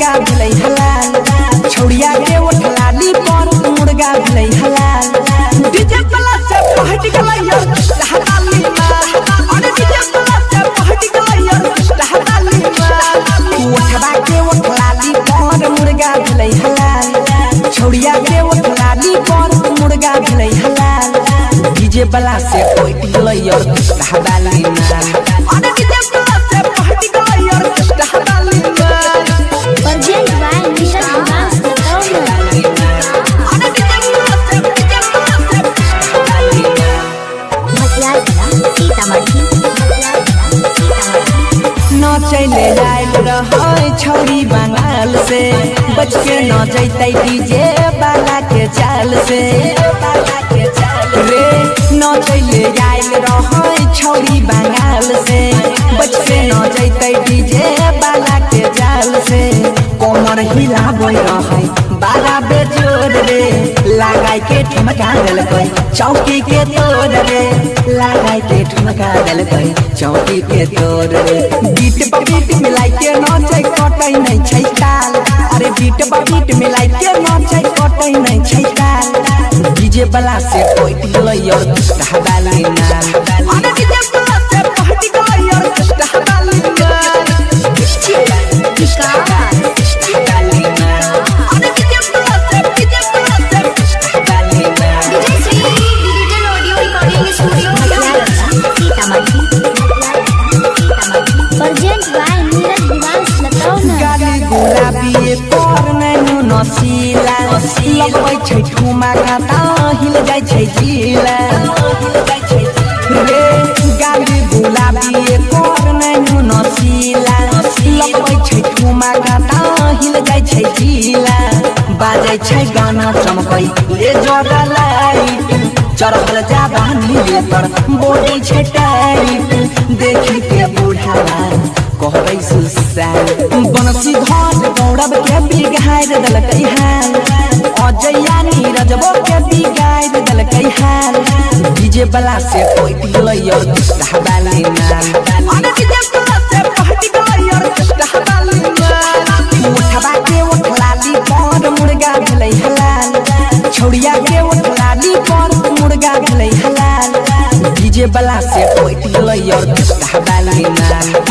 मुर्गा भेलै हलाल। छौड़िया के उठलाली पर मुर्गा भेलै हलाल। डीजे वाला से पहट गेलै यार हलाली माल। अरे डीजे वाला से पहट गेलै यार हलाली माल। उठवा के उठलाली पर मुर्गा भेलै हलाल। छौड़िया के उठलाली पर मुर्गा भेलै हलाल। डीजे वाला से पहट गेलै यार हलाली माल। अरे डीजे वाला से पहट गेलै यार हलाली माल। Urgent by Mission Advance चले जाए रहे छौरी बंगाल से बच के न जैते डीजे वाला के चाल से रे न चले जाए रहे छौरी बंगाल से बच के न जैते डीजे वाला के चाल से। कोमर हिलाबै रहे बारा बेजोर रे लगाई के ठुमका देलकै चौकी के तोड़ रे लगाई के ठुमका देलकै चौकी के तोड़ रे। बीट बीट मिलाई के नाचे कटै नहीं छै ताल। अरे बीट बीट मिलाई के नाचे कटै नहीं छै ताल। डीजे वाला से पहट गेलै यार हलाली माल। अरे डीजे वाला से पहट गेलै यार हलाली माल। Urgent by Neeraj Divans Latauna गाली गुलाबी पर नैनो नसीला लगबै छै ठुमका त हिल जाइ छै जिला रे। गाली गुलाबी पर नैनो नसीला लगबै छै ठुमका त हिल जाइ छै जिला। बाजै छै गाना चमकै ले जरा लाइट चढ़ल जाबानी पर बोलै छै टाइट। देखी के बुढ़ावा कहबै सुसाल बनसी घाट गौरव के बिगाड़ देलकै हाल। अजया नीरजबो के बिगाड़ देलकै हाल। डीजे वाला से पहट गेलै यार हलाली माल। अरे डीजे वाला से पहट गेलै यार हलाली माल। उठवा के उठलाली पर मुर्गा भेलै हलाल। छौड़िया के उठलाली पर मुर्गा भेलै हलाल। डीजे वाला से पहट गेलै यार हलाली माल।